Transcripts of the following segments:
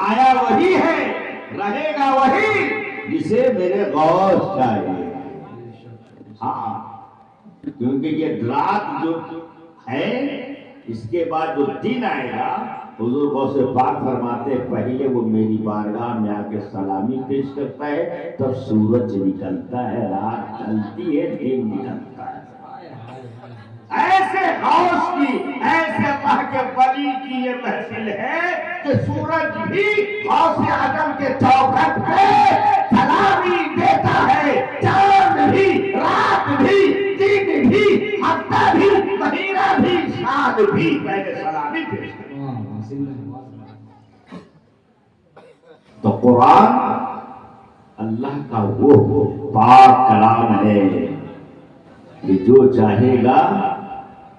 آیا وہی ہے، رہے گا وہی جسے میرے غوث چاہیے. ہاں، کیونکہ یہ رات جو ہے اس کے بعد جو دن آئے گا، حضور غوث پاک فرماتے ہیں پہلے وہ میری بارگاہ میں آ کے سلامی پیش کرتا ہے، تب سورج نکلتا ہے، رات ڈھلتی ہے، دن نکلتا ہے. ایسے غوث کی، ایسے اللہ کے ولی کی یہ محفل ہے کہ سورج بھی غوث اعظم کے چوکھٹ پہ سلامی دیتا ہے، چاند بھی، رات بھی، دن بھی، ہفتہ بھی، مہینہ بھی، سال بھی پہلے سلامی پیش کرتا ہے. تو قرآن اللہ کا وہ پاک کلام ہے کہ جو چاہے گا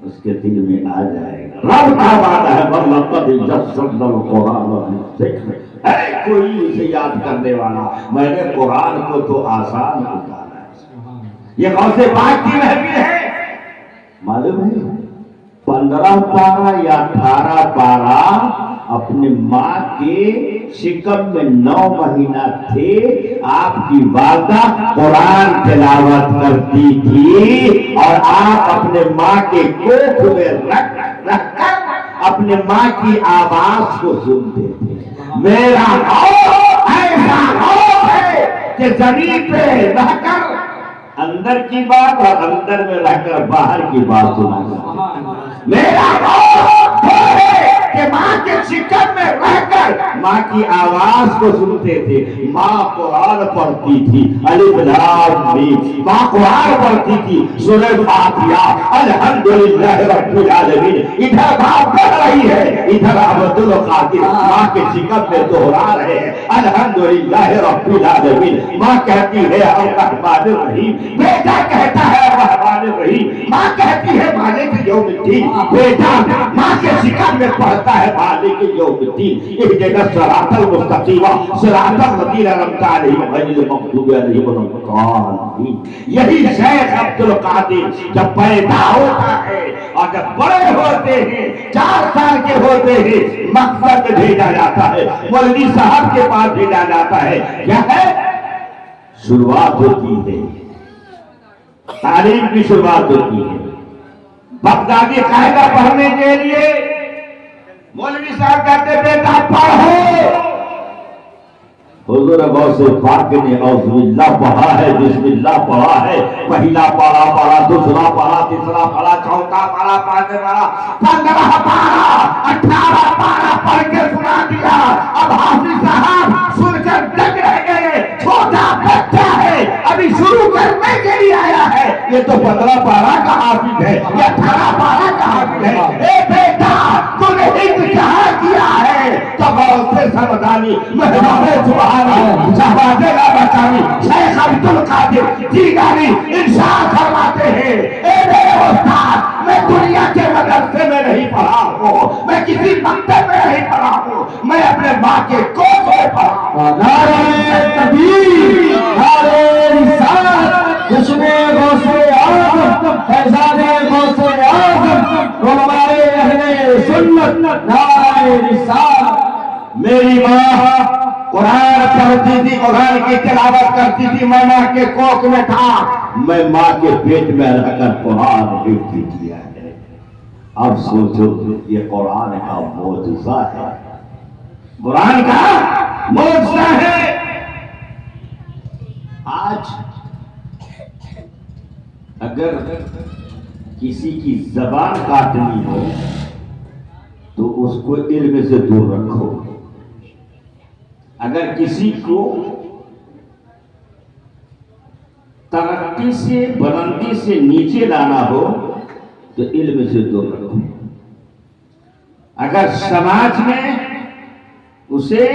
اس کے دل میں آ جائے گا. رب کا وعدہ ہے وَلَقَدْ يَسَّرْنَا الْقُرْآنَ لِلذِّكْرِ. اے کوئی اسے یاد کرنے والا، میں نے قرآن کو تو آسان اتارا ہے. یہ غوث پاک کی محفل ہے. معلوم ہے 15 پارہ یا 18 پارہ اپنے ماں کے شکم میں 9 مہینہ تھے، آپ کی والدہ قرآن تلاوت کرتی تھی اور آپ اپنے ماں کے کوکھ میں رکھ کر اپنے ماں کی آواز کو سنتے تھے. میرا غوث ایسا غوث ہے کہ زمین پہ رہ کر اندر کی بات اور اندر میں رہ کر باہر کی بات سنا. میرا غوث ہے کہ ماں کے شکم میں رہ کر ماں کی آواز کو سنتے تھے. ماں قرآن پڑھتی تھی، الف لام میم، ماں قرآن پڑھتی تھی، سورہ فاتحہ، الحمدللہ رب العالمین. ادھر باپ پڑھ رہی ہے، ادھر عبد القادر ماں کے شکم میں دوہرا رہے ہیں الحمدللہ رب العالمین. ماں کہتی ہے الرحمن الرحیم، بیٹا کہتا ہے الرحمن الرحیم. ماں کہتی ہے مالک یوم الدین، بیٹا ماں کے شکم میں پڑھتا ہے مالک یوم الدین. اہدنا الصراط المستقیم صراط الذین انعمت علیہم غیر المغضوب علیہم ولا الضالین. یہی شیخ عبد القادر جب پیدا ہوتا ہے اور جب بڑے ہوتے ہیں 4 سال کے ہوتے ہیں مقصد میں بھیجا جاتا ہے، مولوی صاحب کے پاس بھیجا جاتا ہے. کیا ہے؟ شروعات ہوتی ہے، تعلیم کی شروعات ہوتی ہے. بغدادی قاعدہ پڑھنے کے لیے مولوی صاحب کہتے بیٹا پڑھو. حضور غوث پاک نے اعوذ باللہ پڑھا ہے، بسم اللہ پڑھا ہے، پہلا پارہ پڑھا، دوسرا پڑھا، تیسرا پڑھا، چوتھا پارہ، پانچواں پارہ، 15 پارہ، 18 پارہ پڑھ کے سنا دیا. اب حافظ صاحب سن کر دنگ رہ گئے، چھوٹا بچہ ہے، ابھی شروع کرنے کے لیے آیا ہے. یہ تو 15 پارہ کا حافظ ہے، یہ 18 پارہ کا حافظ ہے. اے بیٹا تو نے کہاں کیا ہے؟ تو غوث سمدانی مہمان سبحانی شہبازِ بچانی شیخ عبد القادر جیلانی ارشاد فرماتے ہیں اے میرے استاد، میں دنیا کے مدرسے میں نہیں پڑھا ہوں، میں کسی مکتب میں نہیں پڑھا ہوں، میں اپنے ماں کے کوکھ میں پڑھا ہوں. نعرہ تکبیر، نعرہ رسالت، جشن غوث اعظم، فیضان غوث اعظم، علماء اہل سنت، نعرہ رسالت. میری ماں قرآن پڑھتی تھی، قرآن کی تلاوت کرتی تھی، میں ماں کے کوکھ میں تھا، میں ماں کے پیٹ میں رہ کر قرآن حفظ کیا ہے. اب سوچو یہ قرآن کا معجزہ ہے، قرآن کا معجزہ ہے. آج اگر کسی کی زبان کاٹنی ہو تو اس کو علم سے دور رکھو. اگر کسی کو ترقی سے، بلندی سے نیچے لانا ہو تو علم سے دور رکھو. اگر سماج میں اسے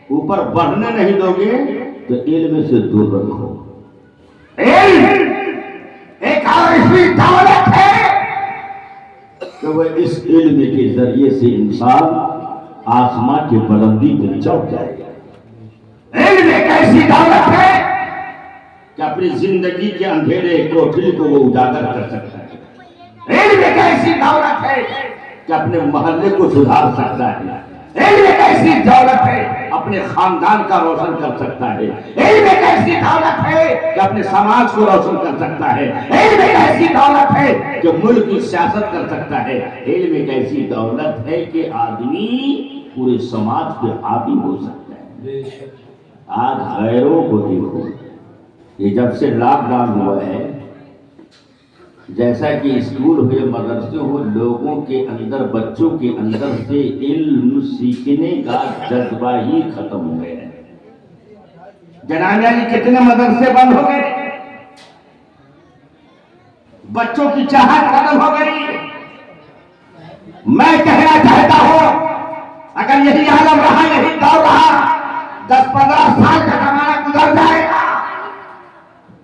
اوپر بڑھنے نہیں دو گے تو علم سے دور رکھو. علم ایک ایسی دولت ہے کہ وہ اس علم کے ذریعے سے انسان آسمان کی بلندی پہ چڑھ جائے گا. علم ایک ایسی دولت ہے کہ اپنی زندگی کے اندھیرے کوٹھلی کو وہ اجاگر کر سکتا ہے. علم ایک ایسی دولت ہے کہ اپنے محلے کو سدھار سکتا ہے. علم ایک ایسی ایسی دولت ہے اپنے خاندان کا روشن کر سکتا ہے، علم ایک ایسی دولت ہے کہ اپنے سماج کو روشن کر سکتا ہے، علم ایک ایسی دولت ہے کہ ملک کی سیاست کر سکتا ہے، علم ایک ایسی دولت ہے کہ آدمی پورے سماج پہ حاوی ہو سکتا ہے۔ آج غیروں کو دیکھو، یہ جب سے لاک ڈاؤن ہوا ہے، جیسا کہ اسکول ہوئے مدرسے ہو، لوگوں کے اندر، بچوں کے اندر سے علم سیکھنے کا جذبہ ہی ختم ہو گیا ہے۔ جناب علی کتنے مدرسے بند ہو گئے، بچوں کی چاہت ختم ہو گئی۔ میں کہنا چاہتا ہوں اگر یہی عالم رہا، یہی دور رہا، 10-15 سال کا زمانہ گزر جائے گا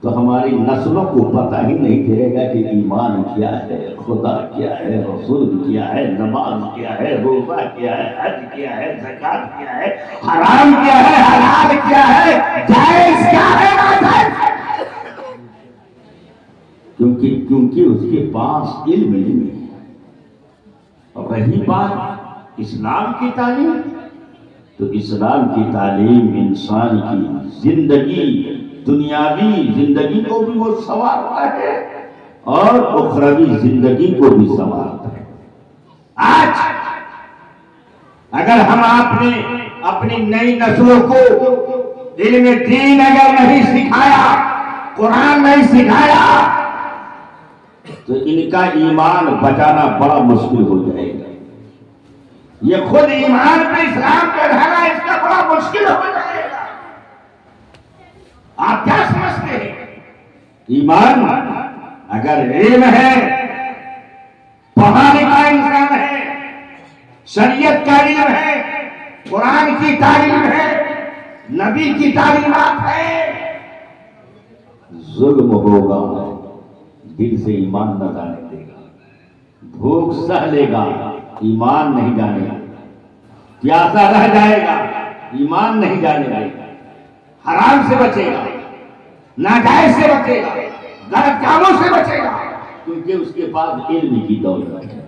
تو ہماری نسلوں کو پتہ ہی نہیں چلے گا کہ ایمان کیا ہے، خدا کیا ہے، رسول کیا ہے، نماز کیا ہے، روزہ کیا ہے، حج کیا ہے، زکات کیا ہے، حرام کیا ہے، حلال کیا ہے، جائز کیا ہے، ناجائز۔ کیونکہ اس کے پاس علم نہیں ہے۔ اور رہی بات اسلام کی تعلیم، تو اسلام کی تعلیم انسان کی زندگی، دنیاوی زندگی کو بھی وہ سنوارتا ہے اور اخروی زندگی کو بھی سنوارتا ہے۔ آج اگر ہم اپنی نئی نسلوں کو علم دین اگر نہیں سکھایا، قرآن نہیں سکھایا، تو ان کا ایمان بچانا بڑا مشکل ہو جائے گا۔ یہ خود ایمان پہ اسلام پہ رہنا اس کا بڑا مشکل ہو جائے گا۔ آپ کیا سمجھتے ہیں؟ ایمان اگر علم ہے، پڑھا لکھا انسان ہے، شریعت کا علم ہے، قرآن کی تعلیم ہے، نبی کی تعلیمات ہے، ظلم ہوگا دل سے ایمان نہ جانے دے گا، بھوک سہ لے گا ایمان نہیں جانے گا، پیاسا رہ جائے گا ایمان نہیں جانے دے گا، حرام سے بچے گا، ناجائز سے بچے گا، غلط کاموں سے بچے گا، کیونکہ اس کے پاس علم کی دولت ہے،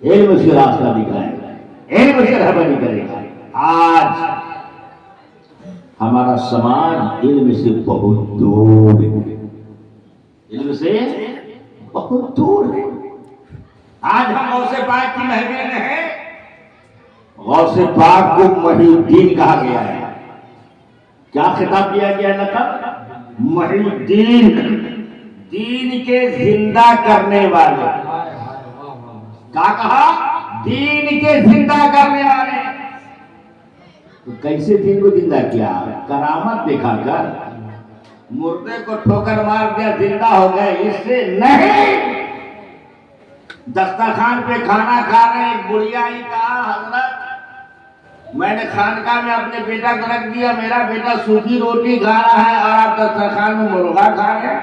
علم اس کا راستہ دکھائے گا، علم اس کا رہبری کرے گا۔ آج ہمارا سماج علم سے بہت دور ہے، علم سے بہت دور ہے۔ آج ہم غوث پاک کی محفل میں ہیں، غوث پاک کو محی الدین کہا گیا ہے۔ کیا خطاب کیا گیا ہے؟ لقب محی الدین، دین کے زندہ کرنے والے۔ کیا کہا؟ دین کے زندہ کرنے والے۔ تو کیسے دین کو زندہ کیا؟ کرامت دکھا کر، مردے کو ٹھوکر مار دیا زندہ ہو گئے، اس سے نہیں۔ دسترخوان پہ کھانا کھا رہے ہیں، ایک بڑھیا ہی کہا حضرت میں نے خانقاہ میں اپنے بیٹا کو رکھ دیا، میرا بیٹا سوکھی روٹی کھا رہا ہے اور آپ دسترخوان میں مرغا کھا رہے ہیں۔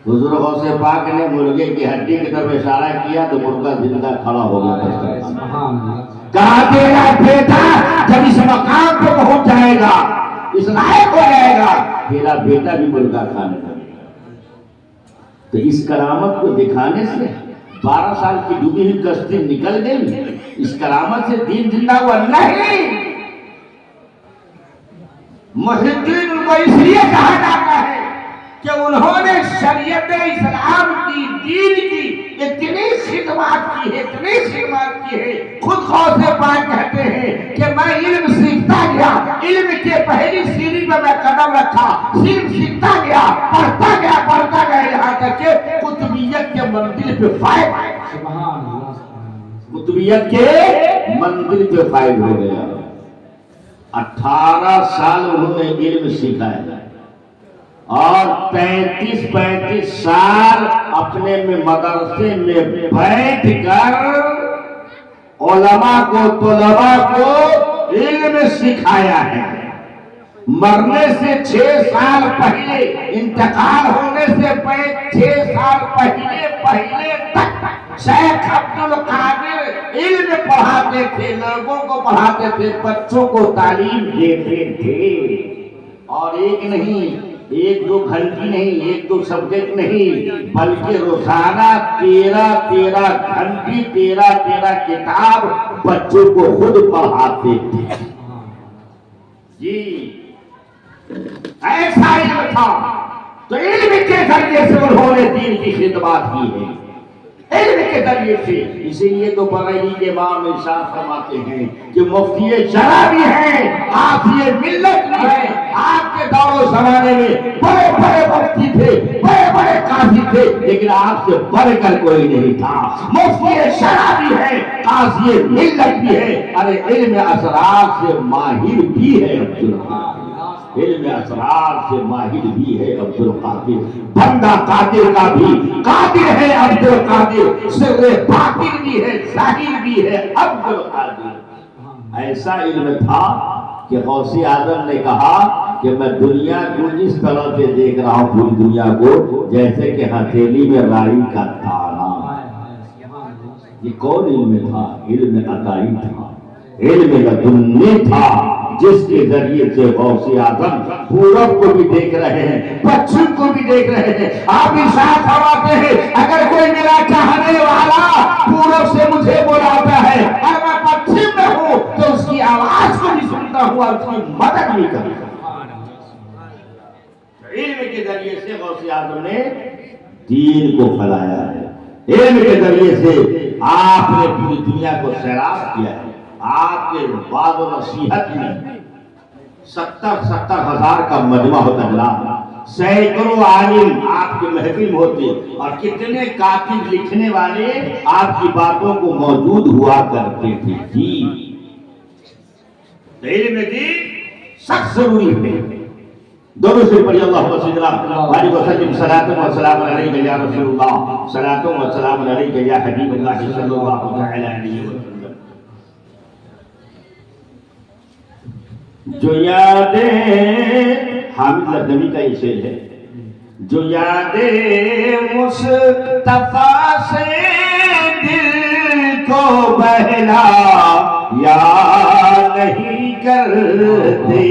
حضور غوث پاک نے مرغے کی ہڈی کی طرف اشارہ کیا تو مرغا زندہ کھڑا ہو گیا دسترخوان میں۔ کہا تیرا بیٹا جب اس مقام پہ پہنچ جائے گا، اس لائق ہو جائے گا، تیرا بیٹا بھی مرغا کھانے لگے گا۔ تو اس کرامت کو دکھانے سے 12 سال کی ڈوبی ہوئی کشتی نکل گئی، اس کرامت سے دین زندہ ہوا نہیں۔ محی الدین ان کو اس لیے کہا جاتا ہے کہ انہوں نے شریعت اسلام کی، دین کی اتنی خدمات کی ہے، اتنی خدمات کی ہے۔ خود غوث پاک کہتے ہیں کہ میں علم سیکھتا گیا، علم کے پہلی سیڑھی پہ میں قدم رکھا، علم سیکھتا گیا، پڑھتا گیا، یہاں تک کہ قطبیت کے منزل پہ فائد آیا۔ قطبیت کے منزل پہ فائد ہو گیا۔ 18 سال انہوں نے علم سیکھا ہے اور 35 سال اپنے میں مدرسے میں بیٹھ کر علماء کو، طلباء کو علم سکھایا ہے۔ مرنے سے 6 سال پہلے، انتقال ہونے سے 6 سال پہلے تک شیخ عبدالقادر علم پڑھاتے تھے، لوگوں کو پڑھاتے تھے، بچوں کو تعلیم دیتے تھے۔ اور ایک نہیں ایک دو گھنٹی نہیں، ایک دو سبجیکٹ نہیں، بلکہ روزانہ 13 گھنٹی 13 کتاب بچوں کو خود پڑھاتے تھے جی، ایسا علم تھا۔ تو علم کے ذریعے سے انہوں نے دین کی خدمات کی ہے، علم کے ذریعے سے۔ اسی لیے تو بریلی کے امام ارشاد فرماتے ہیں کہ مفتی شرع بھی ہیں، قاضی ملت بھی ہیں۔ آپ کے دور و زمانے میں بڑے بڑے مفتی تھے، بڑے بڑے قاضی تھے، لیکن آپ سے بڑھ کر کوئی نہیں تھا۔ مفتی شرع بھی ہے، قاضی ملت بھی ہے، ارے علم اسرار سے ماہر بھی ہے عبدالقادر، علم اسرار سے ماہر بھی ہے عبدالقادر، بندہ قادر کا بھی قادر ہے عبدالقادر، سر باطن بھی ہے، ظاہر بھی ہے عبدالقادر۔ ایسا علم تھا کہ غوث اعظم نے کہا کہ میں دنیا کو اس طرح سے دیکھ رہا ہوں، پوری دنیا کو جیسے کہ ہتھیلی میں رائی کا دانہ۔ یہ کون علم تھا؟ علم عطائی تھا، علم لدنی تھا، جس کے ذریعے سے غوث اعظم پورب کو بھی دیکھ رہے ہیں، پچھم کو بھی دیکھ رہے ہیں۔ آپ ارشاد فرماتے ہیں اگر کوئی میرا چاہنے والا پورب سے مجھے بلاتا ہے اور میں پچھم میں ہوں تو اس کی آواز کو بھی سنتا ہوں اور اس کی مدد بھی کرتا ہوں۔ علم کے ذریعے سے غوث اعظم نے دین کو پھیلایا ہے، علم کے ذریعے سے آپ نے پوری دنیا کو سیراب کیا ہے۔ آپ کے وعظ و نصیحت میں 70 ہزار کا مجمع ہوتا جناب، سینکڑوں عالم آپ کے محفل میں ہوتے اور کتنے کاتب لکھنے والے آپ کی باتوں کو موجود ہوا کرتے تھے جی۔ علم دین سخت ضروری ہے۔ دونوں سے پڑھی اللہم صلی اللہ علیہ وسلم صلاۃ و سلام علیک یا رسول اللہ، صلاۃ و سلام علیک یا حبیب اللہ صلی اللہ علیہ وسلم۔ جو یادیں حامد لدنوی کا یہ شعر ہے، جو یادیں مصطفیٰ سے دل کو بہلا یا نہیں کرتے،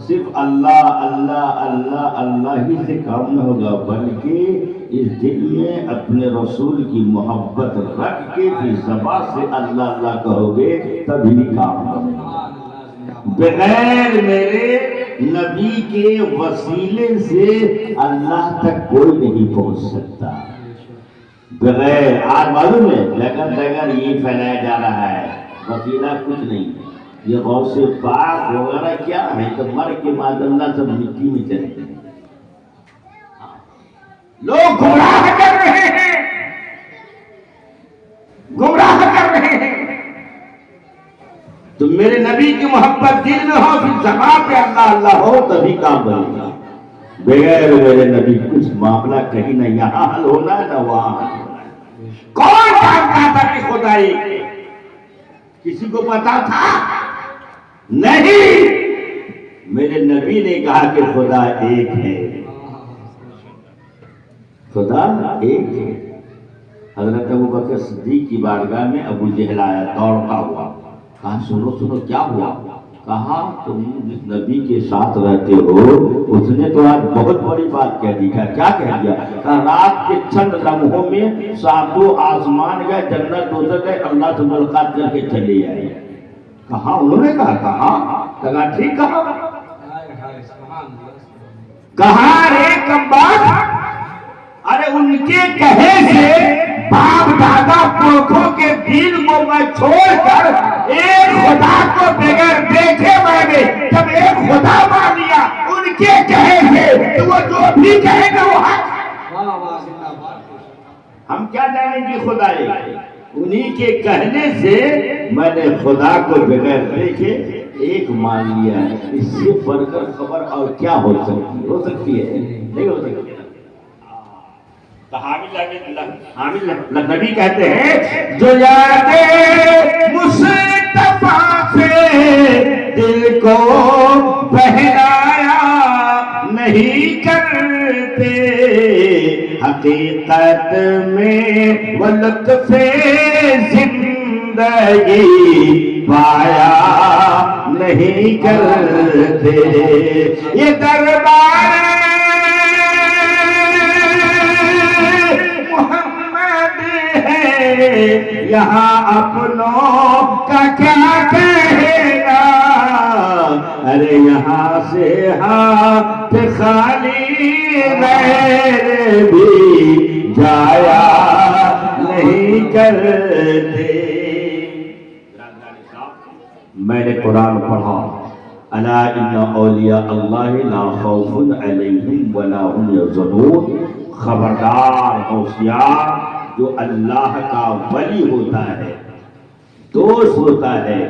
صرف اللہ اللہ اللہ اللہ ہی سے کام نہ ہوگا، بلکہ اس دل میں اپنے رسول کی محبت رکھ کے پھر زبان سے اللہ اللہ کہو گے تبھی کام ہوگا۔ بغیر میرے نبی کے وسیلے سے اللہ تک کوئی نہیں پہنچ سکتا، بغیر۔ آج معلوم ہے جگہ جگہ یہ پھیلایا جا رہا ہے، وسیلہ کچھ نہیں ہے، یہ غوث پاک وغیرہ کیا ہے تو مر کے بعد اللہ سب مٹی میں چلے گئے۔ لوگ گمراہ کر رہے ہیں، گمراہ کر رہے ہیں۔ تو میرے نبی کی محبت دل میں ہو، پھر زبان پہ اللہ اللہ ہو تبھی کام بنے گا۔ بغیر میرے نبی کچھ معاملہ کہیں نہ یہاں حل ہونا ہے نہ وہاں حل ہونا ہے۔ کون جانتا تھا کہ خدا ایک ہے؟ کسی کو پتا تھا؟ نہیں، میرے نبی نے کہا کہ خدا ایک ہے، خدا ایک ہے۔ حضرت ابوبکر صدیق کی بارگاہ میں ابو جہل آیا دوڑتا ہوا، کہا سنو سنو کیا ہوا؟ کہا تم جس نبی کے ساتھ رہتے ہو اس نے تو آج بہت بڑی بات کہہ دی۔ کیا کہہ دیا؟ کہا رات کے چند لمحوں میں ساتوں آسمان گئے، جنت دوزخ گئے، اللہ سے ملاقات کر کے چلے آئے۔ کہا انہوں نے کہا ٹھیک کہا، کہا رے کم بات، ارے ان کے کہے سے باپ دادا پرکھوں کے دین کو میں چھوڑ کر ایک خدا کو بغیر دیکھے میں نے جب ایک خدا مان لیا ان کے کہے سے، تو وہ جو بھی کہے گا وہ حق۔ ہم کیا جانیں کہ خدا ہے؟ انہی کے کہنے سے میں نے خدا کو بغیر دیکھے ایک مان لیا ہے۔ اس سے بڑھ کر خبر اور کیا ہو سکتی ہے؟ نہیں ہو سکتی۔ حامد نبی کہتے ہیں جو یادیں مصطفیٰ سے دل کو بہلایا نہیں کرتے، حقیقت میں وہ لطف زندگی پایا نہیں کرتے. یہ دربار محمد ہے یہاں اپنوں کا کیا کہنا. ارے یہاں سے ہاتھ خالی غیر بھی جایا نہیں کرتے. میں نے قرآن پڑھا الا ان اولیاء اللہ لا خوف علیہم ولا هم یحزنون. خبردار ہوشیار جو اللہ کا ولی ہوتا ہے دوست ہوتا ہے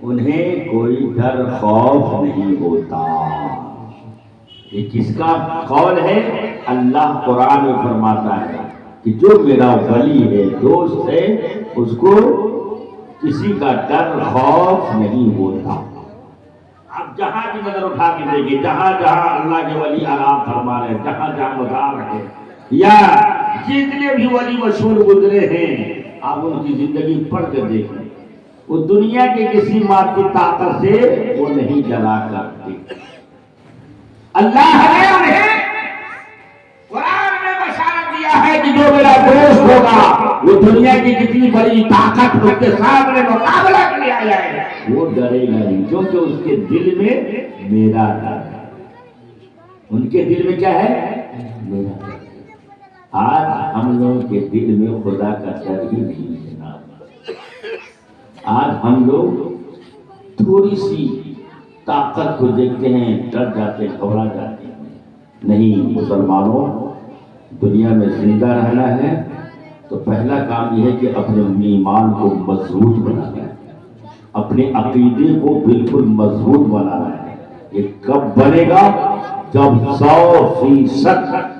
انہیں کوئی ڈر خوف نہیں ہوتا. یہ کس کا قول ہے؟ اللہ قرآن میں فرماتا ہے کہ جو میرا ولی ہے دوست ہے اس کو کسی کا ڈر خوف نہیں ہوتا. آپ جہاں بھی نظر اٹھا کے دیکھیں جہاں جہاں اللہ کے ولی آرام فرما رہے ہیں جہاں جہاں مزار ہے یا جتنے بھی ولی مشہور گزرے ہیں آپ ان کی زندگی پڑھ کر دیکھیں وہ دنیا کے کسی مادی طاقت سے وہ نہیں ڈرا کرتے. اللہ نے انہیں قرآن میں بشارت دیا ہے کہ جو میرا دوست ہوگا وہ دنیا کی جتنی بڑی طاقت اس کے سامنے مقابلہ کے لیے آیا ہے وہ ڈرے گا نہیں کیونکہ اس کے دل میں میرا ڈر ہے. ان کے دل میں کیا ہے؟ میرا ڈر. آج ہم لوگوں کے دل میں خدا کا ڈر ہی نہیں ہے. آج ہم لوگ تھوڑی سی طاقت کو دیکھتے ہیں ڈر جاتے ہیں گھبرا جاتے ہیں. نہیں مسلمانوں دنیا میں زندہ رہنا ہے تو پہلا کام یہ ہے کہ اپنے ایمان کو مضبوط بنانا ہے اپنے عقیدے کو بالکل مضبوط بنانا ہے. یہ کب بنے گا؟ جب 100%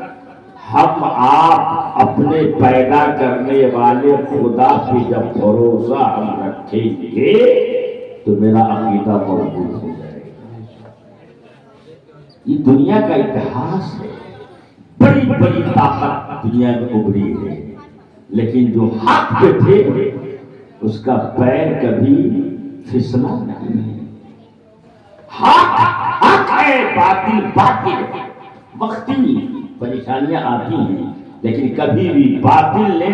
ہم آپ اپنے پیدا کرنے والے خدا پہ جب بھروسہ ہم رکھیں گے تو میرا عقیدہ مضبوط ہو جائے گا. یہ دنیا کا اتہاس ہے بڑی بڑی طاقت دنیا میں ابھری ہے لیکن جو حق پہ تھے اس کا پیر کبھی پھسلا نہیں ہے. حق حق ہے باطل باطل. وقتی پریشانیاں آتی ہیں لیکن کبھی بھی باطل نے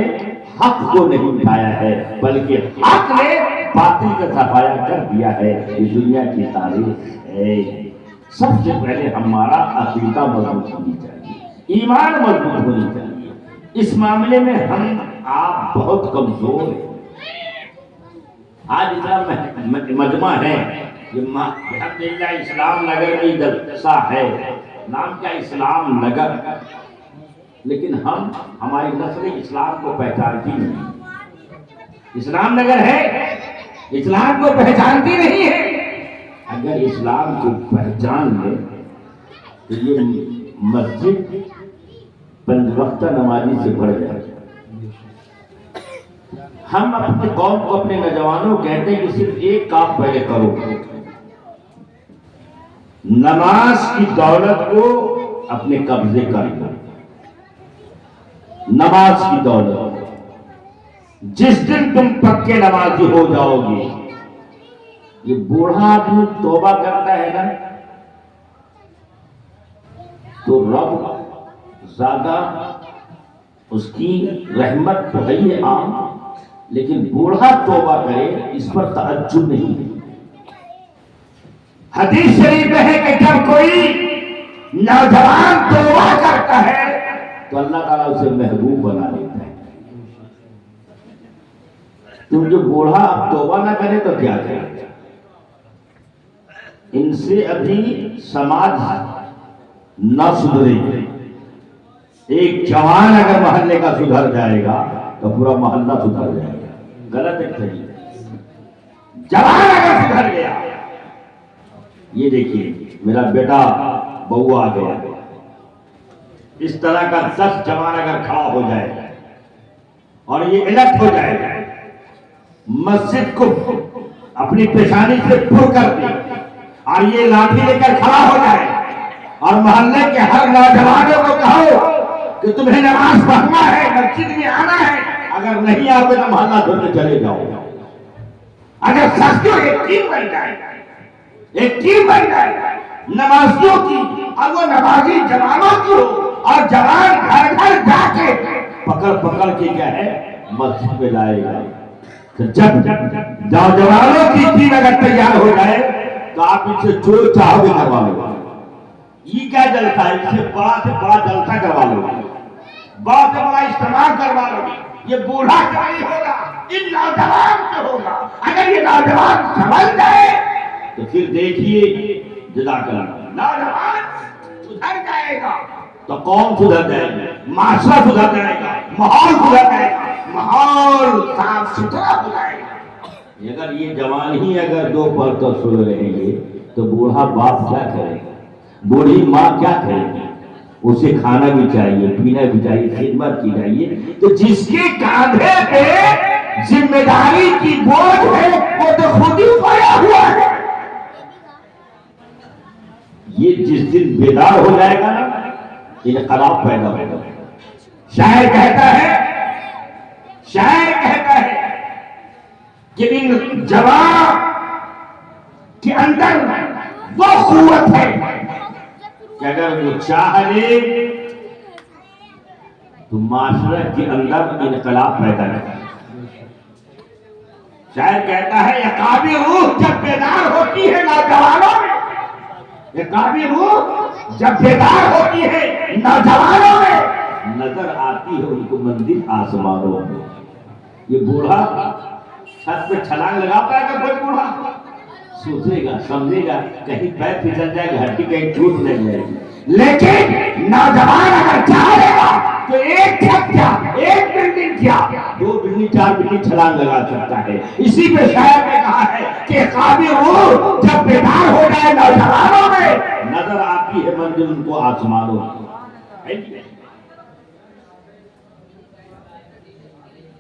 حق کو نہیں اٹھایا ہے بلکہ حق نے باطل کا صفایا کر دیا ہے. یہ دنیا کی تاریخ ہے. سب سے پہلے ہمارا عقیدہ مضبوط ہونی چاہیے ایمان مضبوط ہونی چاہیے. اس معاملے میں ہم آپ بہت کمزور ہیں. آج اتنا مجمع ہے الحمدللہ اسلام نگر میں جلسہ ہے نام کیا اسلام نگر لیکن ہماری نسل اسلام کو پہچانتی نہیں. اسلام نگر ہے اسلام کو پہچانتی نہیں ہے. اگر اسلام کو پہچان لے تو یہ مسجد 5 وقتہ نمازی سے بھر جائے. ہم اپنے قوم کو اپنے نوجوانوں کہتے ہیں کہ صرف ایک کام پہلے کرو نماز کی دولت کو اپنے قبضے کر لو. نماز کی دولت جس دن تم پکے نمازی ہو جاؤ گے. یہ بوڑھا آدمی توبہ کرتا ہے نا تو رب زیادہ اس کی رحمت تو ہے عام لیکن بوڑھا توبہ کرے اس پر تعجب نہیں ہے. حدیث شریف میں ہے کہ جب کوئی نوجوان توبہ کرتا ہے تو اللہ تعالیٰ اسے محبوب بنا لیتا ہے. تم جو بوڑھا اب توبہ نہ کرے تو کیا کرے؟ ان سے ابھی سماج نہ سدھرے. ایک جوان اگر محلے کا سدھر جائے گا تو پورا محلہ سدھر جائے گا. غلط ہے صحیح. جوان اگر سدھر گیا یہ دیکھیے میرا بیٹا بہو آ گیا اس طرح کا 10 جوان اگر کھڑا ہو جائے اور یہ الٹ ہو جائے مسجد کو اپنی پیشانی سے پر کر دے اور یہ لاٹھی لے کر کھڑا ہو جائے اور محلے کے ہر نوجوانوں کو کہو کہ تمہیں نماز پڑھنا ہے مسجد میں آنا ہے اگر نہیں آتے تو محلہ چھوڑ کے چلے جاؤ. اگر سچ کو یقین بن جائے ایک ٹیم بن جائے نمازیوں کی، اور وہ نمازی جوانوں کی ہو، اور جوان گھر گھر جا کے پکڑ پکڑ کے کیا ہے مسجد میں لائے گا۔ جب نوجوانوں کی ٹیم اگر تیار ہو جائے تو آپ ان سے جو چاہو گے کروا لو۔ یہ کیا جلسہ ہے؟ اس سے بڑا جلسہ کروا لو، بڑا سے بڑا اجتماع کروا لو۔ یہ بوڑھا کا نہیں ہوگا، ان نوجوان سے ہوگا۔ اگر یہ نوجوان سمجھ جائے تو پھر دیکھیے جزاک اللہ، نوجوان سدھر جائے گا تو قوم سدھر جائے گا، معاشرہ سدھر جائے گا، ماحول سدھر جائے گا، ماحول صاف ستھرا ہو جائے گا۔ اگر یہ جوان ہی اگر دو پہر تو سو رہیں گے تو بوڑھا باپ کیا کرے گا، بوڑھی ماں کیا کرے گی؟ اسے کھانا بھی چاہیے، پینا بھی چاہیے، خدمت کی چاہیے۔ تو جس کے کاندھے پہ ذمہ داری کی بوجھ ہے وہ تو خود ہی پڑا ہوا ہے۔ یہ جس دن بیدار ہو جائے گا نا انقلاب پیدا ہوگا۔ شاعر کہتا ہے کہ ان جوان کے اندر وہ قوت ہے کہ اگر وہ چاہ لے تو معاشرے کے اندر انقلاب پیدا کرے۔ شاعر کہتا ہے عقابی روح جب بیدار ہوتی ہے نوجوانوں میں، عقابی روح جب بیدار ہوتی ہے نوجوانوں میں، نظر آتی ہے ان کو منزل آسمانوں میں۔ یہ بوڑھا چھت پہ چھلانگ لگا پائے گا؟ کوئی بوڑھا سوچے گا، سمجھے گا کہیں پیر پھسل جائے گا، ہڈی کہیں ٹوٹ نہ جائے گی۔ لیکن نوجوان اگر چاہے گا تو ایک چھت کیا، ایک بلڈنگ کیا، 2 بلڈنگ 4 بلڈنگ چھلانگ لگا سکتا ہے۔ اسی پہ شاعر نے کہا ہے کہ عقابی روح جب بیدار ہو جائے نوجوانوں میں، نظر آتی ہے منزل ان کو آسمانوں میں۔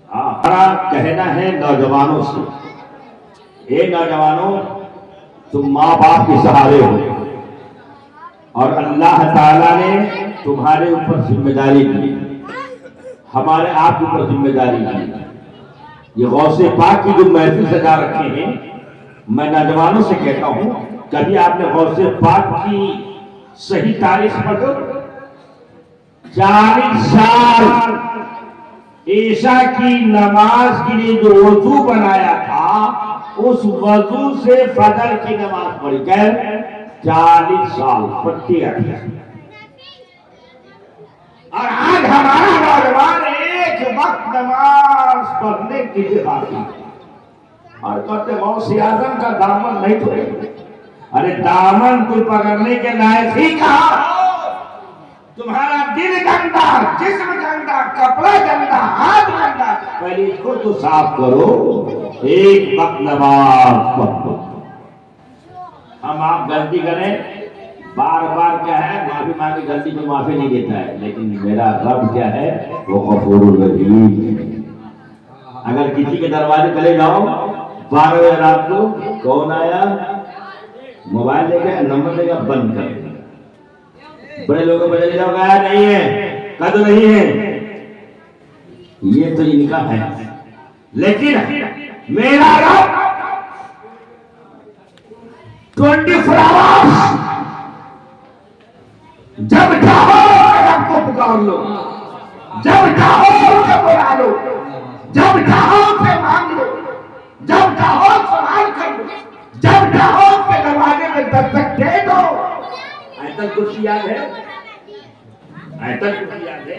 ہمارا کہنا ہے نوجوانوں سے، اے نوجوانوں تم ماں باپ کے سہارے ہو، اور اللہ تعالیٰ نے تمہارے اوپر ذمہ داری دی، ہمارے آپ کے اوپر ذمہ داری دی۔ یہ غوث پاک کی جو محفل سجا رکھے ہیں، میں نوجوانوں سے کہتا ہوں کبھی آپ نے غوث پاک کی صحیح تاریخ پڑھو؟ 40 سال عشاء کی نماز کے لیے جو وضو بنایا تھا اس وضو سے فجر کی نماز پڑھی، کہ 40 سال 40۔ اور آج ہمارا نوجوان ایک وقت نماز پڑھنے کے لیے باقی ہے، اور کہتے غوث اعظم کا دامن نہیں چھوڑے۔ ارے دامن کو پکڑنے کے لائق ہی کہا، تمہارا دل گندا، جسم گندا، کپڑا گندا، ہاتھ گندا، پہلے اس کو تو صاف کرو۔ ایک وقت نماز پڑھو۔ ہم آپ غلطی کریں بار بار کیا ہے معافی مانگی، غلطی میں معافی نہیں دیتا ہے، لیکن میرا رب کیا ہے وہ غفور الرحیم ہے۔ اگر کسی کے دروازے چلے جاؤ 12 بجے رات کو، کون آیا، موبائل لے کے نمبر دے گا، بند کر دے گا۔ بڑے لوگوں کو چلے جاؤ، کہا نہیں ہے، کہا تو نہیں ہے، یہ تو ان کا ہے۔ لیکن میرا رب 24 آورس جب چاہو رب کو پکار لو، جب چاہو اسے بلا لو، جب چاہو اسے مانگ لو، جب چاہو سوال کر لو، جب چاہو اس کے دروازے میں دستک دے دو۔ آیت الکرسی یاد ہے؟ آیت الکرسی یاد ہے؟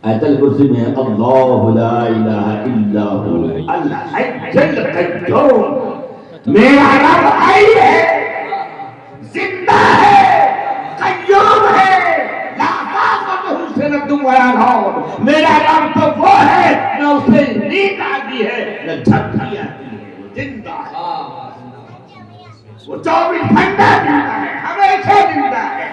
آیت الکرسی میں اللہ لا الہ الا ہو الحی القیوم، میرا رب حی ہے، زندہ ہے، قیوم ہے، لا تاخذہ سنۃ ولا نوم۔ میرا رب تو وہ ہے نہ اسے نیند آتی ہے نہ جھپکی آتی ہے، وہ زندہ ہے، وہ 24 گھنٹہ زندہ ہے، ہمیشہ زندہ ہے،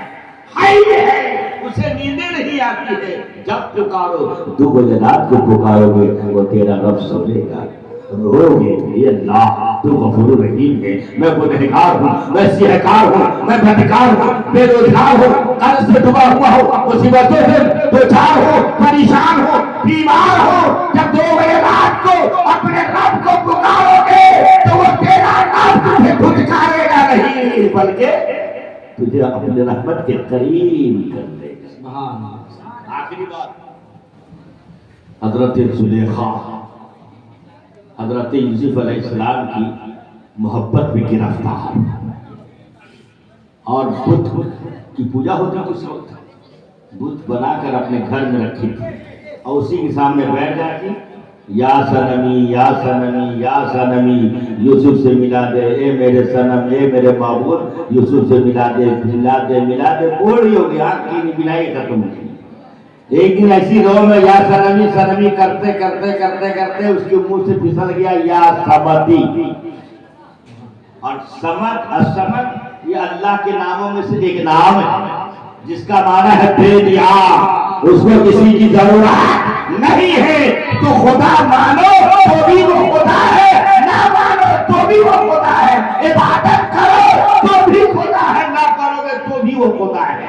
حی ہے، اسے نیندیں نہیں آتی ہے۔ جب پکارو 2 بجے رات کو پکارو گے وہ تیرا رب سنے گا، رو گے اے اللہ تو غفور رحیم ہے، میں گنہگار ہوں، میں سیہکار ہوں، میں بدکار ہوں، بے روزگار ہوں، قرض سے ڈوبا ہوا ہوں، مصیبتوں سے دوچار ہوں، پریشان ہوں، بیمار ہوں۔ جب 2 بجے رات کو اپنے رب کو پکارو گے تو وہ تیرا رب تمہیں دھتکارے گا نہیں، ہی پل کے تجھے اپنے رحمت کے قریب کر دے گا۔ آخری بات، حضرت زلیخا حضرت یوسف علیہ السلام کی محبت میں گرفتار اور بت کی پوجا ہوتی تھی اس وقت، بت بنا کر اپنے گھر میں رکھی تھی اور اسی کے سامنے بیٹھ جاتی، یا سنمی یا سنمی یا سنمی، یوسف سے ملا دے اے میرے سنم، اے میرے معبود، یوسف سے ملا دے ملا دے ملا دے، بول رہی ہوگی، آنکھ کی نہیں ملائی ختم ہوگی۔ ایک دن ایسی رو میں یا سنمی سنمی کرتے کرتے کرتے کرتے اس کے منہ سے پھسل گیا یا سمدی، اور سمد السمد یہ اللہ کے ناموں میں سے ایک نام ہے جس کا معنی ہے بے نیاز، اس کو کسی کی ضرورت نہیں ہے، تو خدا مانو تو بھی وہ خدا ہے، نہ مانو تو بھی وہ خدا ہے، عبادت کرو تو بھی خدا ہے، نہ کرو گے تو بھی وہ خدا ہے،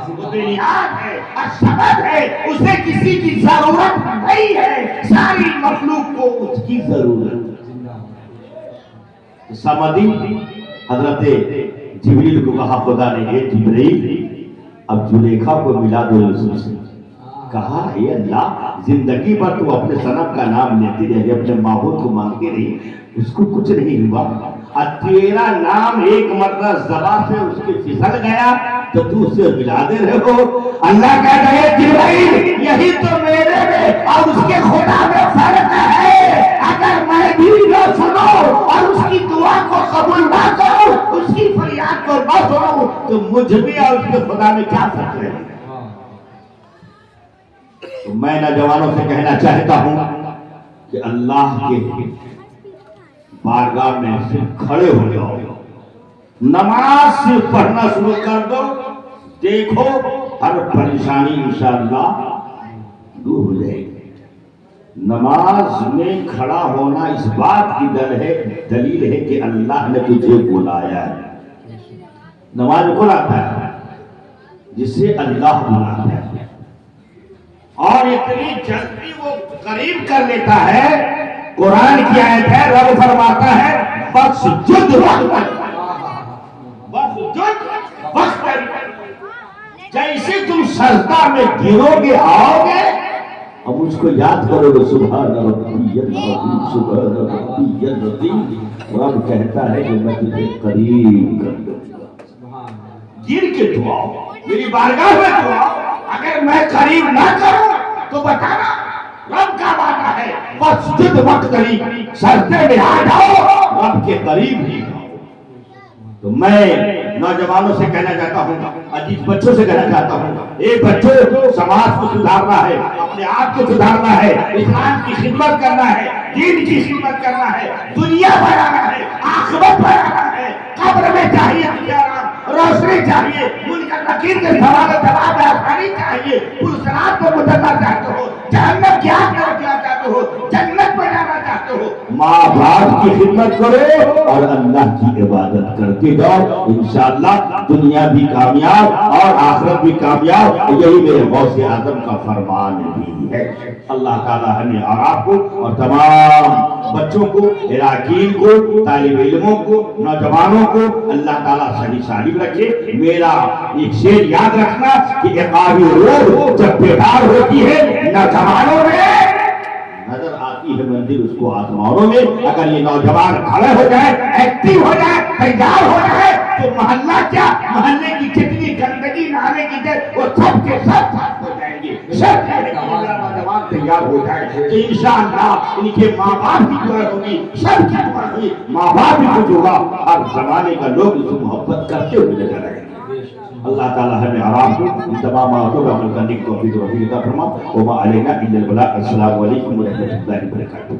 وہ بے نیاز ہے، الصمد ہے، اسے کسی کی ضرورت نہیں ہے، ساری مخلوق کو اس کی ضرورت ہے۔ سمدی حضرت جبریل کو کہا خدا نے، اے جبریل اب زلیخا کو ملا دو یوسف سے۔ کہا اے اللہ، زندگی بھر تو اپنے صنم کا نام لیتی رہی، اپنے معبود کو مانگتی رہی، اس کو کچھ نہیں ہوا، اور تیرا نام ایک مرتبہ زبان سے اس کے پھسل گیا تو تو اسے ملا دے رہے ہو۔ اللہ کہتا ہے جبریل یہی تو میرے میں اور اس کے خدا میں فرق ہے، اگر میں بھی نہ سنو اور اس کی دعا کو قبول نہ کروں، اس کی فریاد کو نہ سنوں، تو مجھ بھی اور اس کے خدا میں کیا فرق ہے؟ تو میں نوجوانوں سے کہنا چاہتا ہوں کہ اللہ کے بارگاہ میں صرف کھڑے ہو جاؤ، نماز صرف پڑھنا شروع کر دو، دیکھو ہر پریشانی انشاءاللہ دور ہو جائے گی۔ نماز میں کھڑا ہونا اس بات کی دلیل ہے کہ اللہ نے تجھے بلایا ہے۔ نماز کون آتا ہے؟ جسے اللہ بلاتا ہے، اور اتنی جلدی وہ قریب کر لیتا ہے۔ قرآن کی آیت ہے، رب فرماتا ہے وَاسْجُدْ وَاسْجُدْ، جیسے تم سجدہ میں گرو گے آؤ گے، اب اس کو یاد کرو گے، سبحان ربی العظیم سبحان ربی العظیم، رب کہتا ہے کہ میں تجھے قریب کر دوں گا۔ گر کے دعا میری بارگاہ میں دعا، اگر میں قریب نہ کروں تو بتانا، رب کا وعدہ ہے وَاسْجُدْ وَاقْتَرِب، سجدے میں آ جاؤ، رب کے قریب ہی جاؤ۔ تو میں نوجوانوں سے کہنا چاہتا ہوں، عزیز بچوں سے کہنا چاہتا ہوں، اے بچوں، سماج کو سدھارنا ہے، اپنے آپ کو سدھارنا ہے، اسلام کی خدمت کرنا ہے، دین کی خدمت کرنا ہے، دنیا بنانا ہے، آخرت بنانا ہے، قبر میں چاہیے اختیارات، روشنی چاہیے، منکر نکیر کے سوال جواب میں آسانی چاہیے، پرسرات کو گزرنا چاہتے ہو، جہنم کی آگ میں رکھنا چاہتے ہو، جنت میں جانا چاہتے ہو، ماں باپ کی خدمت کرو اور اللہ کی عبادت کرتے جاؤ، انشاءاللہ دنیا بھی کامیاب اور آخرت بھی کامیاب، یہی میرے غوث اعظم کا فرمان بھی ہے۔ اللہ تعالی ہمیں اور آپ کو اور تمام بچوں کو، اراکین کو، طالب علموں کو، نوجوانوں کو اللہ تعالیٰ صحیح سالم رکھے۔ میرا ایک شعر یاد رکھنا کہ عقابی روح جب بیدار ہوتی ہے نوجوانوں میں نظر آتی ہے منزل اس کو آسمانوں میں، اگر یہ نوجوان کھڑے ہو جائے، ایکٹیو ہو جائے، تیار ہو جائے، تو محلہ کیا، محلے کی جتنی گندگی نالے کی جائے وہ سب کے سب صاف ہو جائیں گے، سب نوجوان تیار ہو جائے تو انشاءاللہ ان کے ماں باپ کی دعا ہوگی، سب کی دعا ہوگی، ماں باپ بھی کچھ ہوگا، ہر زمانے کا لوگ اس کو محبت کرتے ہوئے نظر آئیں گے۔ اللہ تعالیٰ ہمیں آرام کو ان تمام باتوں کا عمل کرنے کی توفیق عطا فرما۔ وما علینا الا البلاغ۔ السلام علیکم ورحمۃ اللہ وبرکاتہ۔